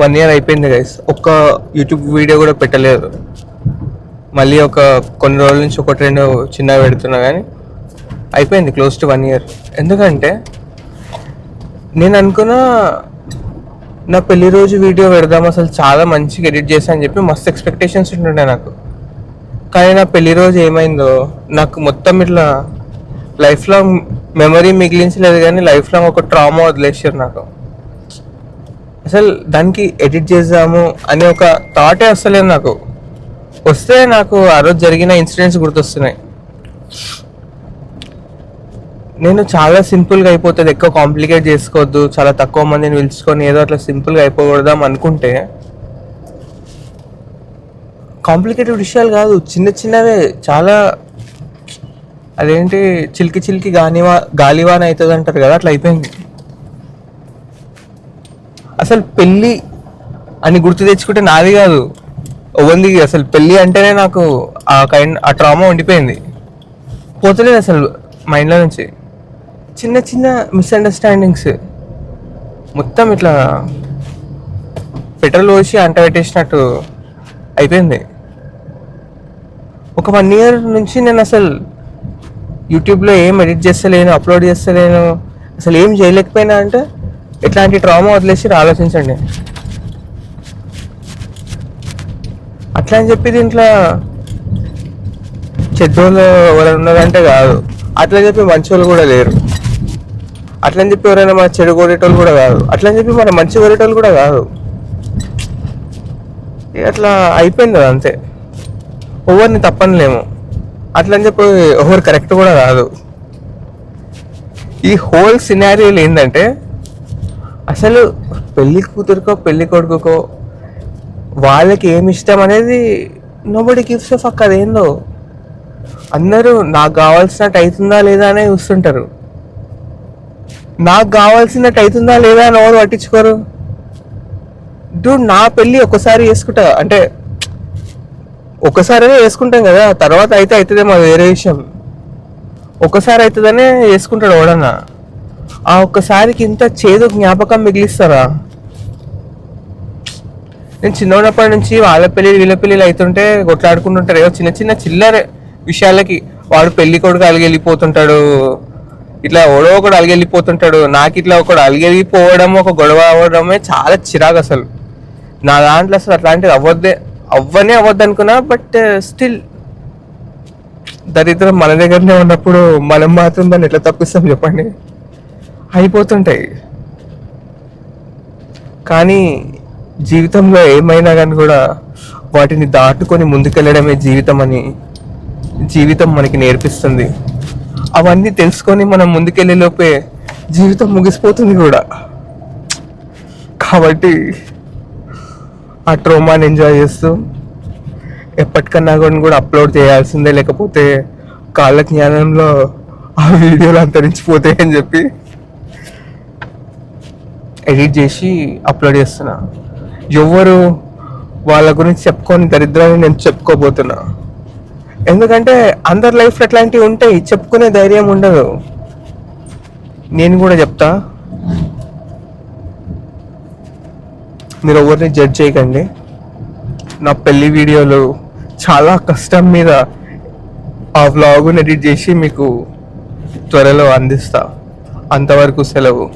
1 year అయిపోయింది guys. ఒక్క YouTube video కూడా పెట్టలేదు. మళ్ళీ కొన్ని రోజుల నుంచి 1-2 చిన్నగా పెడుతున్నా, కానీ అయిపోయింది క్లోజ్ టు 1 year. ఎందుకంటే నేను అనుకున్నా నా పెళ్లి రోజు వీడియో పెడదాం, అసలు చాలా మంచిగా ఎడిట్ చేశా అని చెప్పి మస్తు ఎక్స్పెక్టేషన్స్ ఉంటుండే నాకు. కానీ నా పెళ్లి రోజు ఏమైందో, నాకు మొత్తం ఇట్లా లైఫ్ లాంగ్ మెమరీ మిగిలించలేదు, కానీ లైఫ్ లాంగ్ ఒక ట్రామా వదిలేసారు నాకు. అసలు దానికి ఎడిట్ చేద్దాము అనే ఒక థాటే వస్తలేదు నాకు. వస్తే నాకు ఆ రోజు జరిగిన ఇన్సిడెంట్స్ గుర్తొస్తున్నాయి. నేను చాలా సింపుల్గా అయిపోతుంది, ఎక్కువ కాంప్లికేట్ చేసుకోవద్దు, చాలా తక్కువ మందిని పిలుచుకొని ఏదో అట్లా సింపుల్గా అయిపోకూడదాం అనుకుంటే, కాంప్లికేటెడ్ విషయాలు కాదు, చిన్న చిన్నవే చాలా. అదేంటి చిలికి చిలికి గాలివాన అవుతుంది అంటారు కదా, అట్లా అయిపోయింది. అసలు పెళ్ళి అని గుర్తు తెచ్చుకుంటే నాది కాదు, ఓన్లీ అసలు పెళ్ళి అంటేనే నాకు ఆ ట్రామా ఉండిపోయింది, పోతలేదు అసలు మైండ్లో నుంచి. చిన్న చిన్న మిస్అండర్స్టాండింగ్స్ మొత్తం ఇట్లా పెట్రోల్ పోసి అంట పెట్టేసినట్టు అయిపోయింది. ఒక 1 year నుంచి నేను అసలు యూట్యూబ్లో ఏం ఎడిట్ చేస్తలేను, అప్లోడ్ చేస్తలేను, అసలు ఏం చేయలేకపోయినా. అంటే ఎట్లాంటి ట్రామా వదిలేసి ఆలోచించండి. అట్లా అని చెప్పి దీంట్లో చెడ్డోళ్ళు ఎవరైనా ఉన్నారంటే కాదు, అట్లా చెప్పి మంచి వాళ్ళు కూడా లేరు. అట్లా అని చెప్పి ఎవరైనా మన చెడు కొడేటోళ్ళు కూడా కాదు, అట్లా అని చెప్పి మన మంచి కొడేటోళ్ళు కూడా కాదు. అట్లా అయిపోయింది కదా, అంతే. ఎవరిని తప్పనిలేము, అట్లా అని చెప్పి ఎవరు కరెక్ట్ కూడా కాదు. ఈ హోల్ సినారియోలు ఏంటంటే, అసలు పెళ్లి కూతురుకో పెళ్లి కొడుకుకో వాళ్ళకి ఏమి ఇష్టం అనేది నోబడీ గివ్స్ ఎ ఫక్. అదేందో అందరూ నాకు కావాల్సినట్టు అవుతుందా లేదా అనే చూస్తుంటారు. నాకు కావాల్సినట్టు అవుతుందా లేదా అని ఎవరు పట్టించుకోరు. డూడ్, నా పెళ్ళి ఒక్కసారి చేసుకుంటా అంటే ఒక్కసారి వేసుకుంటాం కదా, తర్వాత అయితే అవుతుందేమో వేరే విషయం. ఒక్కసారి అవుతుందనే వేసుకుంటాడు ఎవడన్నా. ఆ ఒక్కసారికి ఇంత చేదు జ్ఞాపకం మిగిలిస్తారా? నేను చిన్నప్పటి నుంచి వాళ్ళ పెళ్ళిళ్ళు వీళ్ళ పెళ్ళిళ్ళు అవుతుంటే కొట్లాడుకుంటుంటారు ఏదో చిన్న చిన్న చిల్లర విషయాలకి. వాడు పెళ్లి కొడుకు అలిగెళ్ళిపోతుంటాడు, ఇట్లా ఓడో ఒకడు అలిగెళ్ళిపోతుంటాడు. నాకు ఇట్లా ఒకడు అలిగెళ్ళిపోవడం, ఒక గొడవ అవ్వడమే చాలా చిరాకు అసలు. నా దాంట్లో అసలు అట్లాంటిది అవ్వనే అవ్వద్దు అనుకున్నా. బట్ స్టిల్ దరిద్రం మన దగ్గరనే ఉన్నప్పుడు మనం మాత్రం దాన్ని ఎట్లా తప్పిస్తాం చెప్పండి? అయిపోతుంటాయి. కానీ జీవితంలో ఏమైనా కానీ కూడా వాటిని దాటుకొని ముందుకెళ్ళడమే జీవితం అని జీవితం మనకి నేర్పిస్తుంది. అవన్నీ తెలుసుకొని మనం ముందుకెళ్ళే లోపే జీవితం ముగిసిపోతుంది కూడా. కాబట్టి ఆ ట్రోమాని ఎంజాయ్ చేస్తూ ఎప్పటికన్నా కూడా అప్లోడ్ చేయాల్సిందే, లేకపోతే కాళ్ళ జ్ఞానంలో ఆ వీడియోలు అంతరించిపోతాయి అని చెప్పి ఎడిట్ చేసి అప్లోడ్ చేస్తున్నా. ఎవరు వాళ్ళ గురించి చెప్పుకొని దరిద్రాన్ని నేను చెప్పుకోబోతున్నా. ఎందుకంటే అందరి లైఫ్లో అట్లాంటివి ఉంటాయి, చెప్పుకునే ధైర్యం ఉండదు. నేను కూడా చెప్తా, మీరు ఎవరిని జడ్జ్ చేయకండి. నా పెళ్లి వీడియోలు చాలా కష్టం మీద ఆ వ్లాగుని ఎడిట్ చేసి మీకు త్వరలో అందిస్తా. అంతవరకు సెలవు.